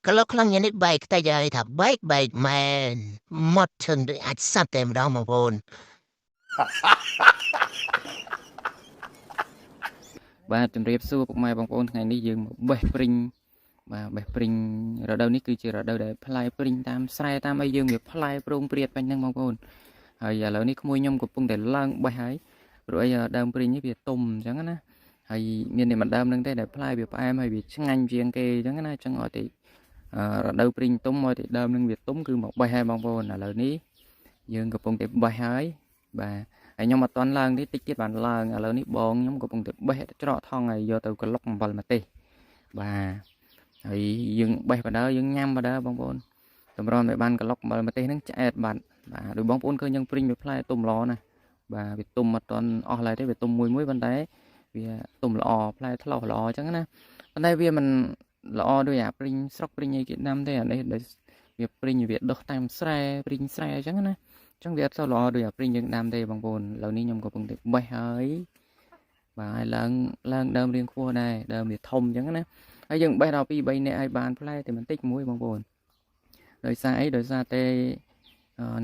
cái lúc lăng nhận bài tay dài thà bài mà mất chân để ạch sát tem đó mà vốn បាទជំរាបសួរពុកម៉ែបងប្អូនថ្ងៃនេះយើងមកបេះព្រីងបាទបេះព្រីងរដូវនេះគឺជារដូវដែលផ្លែព្រីងតាមស្រែតាមអីយើងវាផ្លែប្រងព្រាតបាញ់ហ្នឹងបងប្អូនហើយឥឡូវនេះក្មួយខ្ញុំកំពុងតែឡើងបេះហើយព្រោះអីដើមព្រីងនេះវាទុំអញ្ចឹងណាហើយមានតែម្ដងហ្នឹងទេដែលផ្លែវាផ្អែមហើយវាឆ្ងាញ់ជាងគេអញ្ចឹងណាអញ្ចឹងឲ្យតែរដូវព្រីងទុំឲ្យតែដើមហ្នឹងវាទុំគឺមកបេះហើយបងប្អូនឥឡូវនេះយើងកំពុងតែបេះហើយបាទហើយខ្ញុំអត់ទាន់ឡើងទេតិចទៀតបានឡើងឥឡូវនេះបងខ្ញុំកំពុងតែបេះច្រកថងហើយយកទៅក្លុកអំបិលម្ទេសបាទហើយយើងបេះបដើយើងញ៉ាំបដើបងប្អូនតម្រាំឲ្យបានក្លុកអំបិលម្ទេសហ្នឹងឆ្អែតបាទដោយបងប្អូនឃើញយើងព្រីងវាផ្លែទុំល្អណាស់បាទវាទុំអត់ទាន់អស់ឡើយទេវាទុំមួយប៉ុន្តែវាទុំល្អផ្លែថ្លោះល្អអញ្ចឹងណាប៉ុន្តែវាមិនល្អដូចអាព្រីងស្រុកព្រីងអីគេដាំទេអានេះដោយវាព្រីងវាដុះតាមស្រែព្រីងស្រែអញ្ចឹងណាចឹងវាអត់ទៅល្អដូចអាព្រីងយើងដាំទេបងប្អូនឥឡូវនេះខ្ញុំកំពុងតែបេះហើយបាទហើយឡើងដើមរៀងខ្ពស់ដែរដើមវាធំអញ្ចឹងណាហើយយើងបេះដល់2 3នាក់ឲ្យបានផ្លែតែបន្តិចមួយបងប្អូនដោយសារអីដោយសារតែ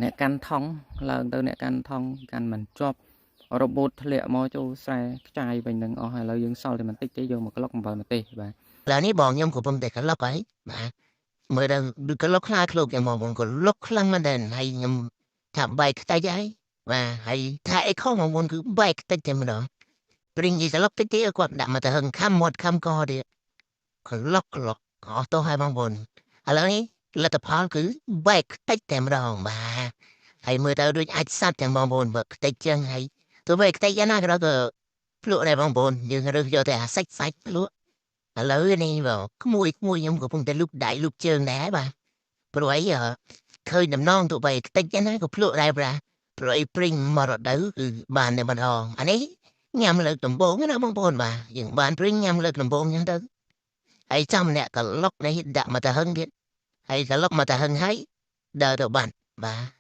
អ្នកកាន់ថងឡើងទៅអ្នកកាន់ថងកាន់មិនជាប់របូតធ្លាក់មកចូលស្រែខ្ចាយវិញនឹងអស់ហើយឥឡូវយើងសល់តែបន្តិចទេយកមកក្លុកអំបិលម្ទេសបាទ là ní bọn nhom của bông để cái lốc ấy mà mới đang được cái lốc khai khâu cái mòn của lốc lăng mà đèn hay nhom thảm bài tay trái và hay thay không mà muốn cứ bài tay chân mà đó Pring gì sẽ lốc tí quạt đạm mà ta hừng khăm một khăm co đi còn lốc họ to hai bông bồn à lớn ấy là tập hall cứ bài tay chân mà đó mà hay mới tao đôi ai sát chân bông bồn vật tay chân hay tôi bài tay chân cái đó cơ lụa này bông bồn nhưng mà được cho ta sách lụa à lớn này vào có mùi nhom của bông ta lúc đại lúc trơn đá bà rồi ấy giờ khơi nằm non tụi bay tay chân nó của lụa đây bà rồi Pring mà rồi đỡ bàn này mà hòn anh ấy nhằm lực tầm bốn cái đó bông bồn mà nhưng bạn Pring nhằm lực tầm bốn nhân đó hay trong nè cả lúc này đã mà ta hưng biết hay cả lúc mà ta hưng hay đờ được bạn bà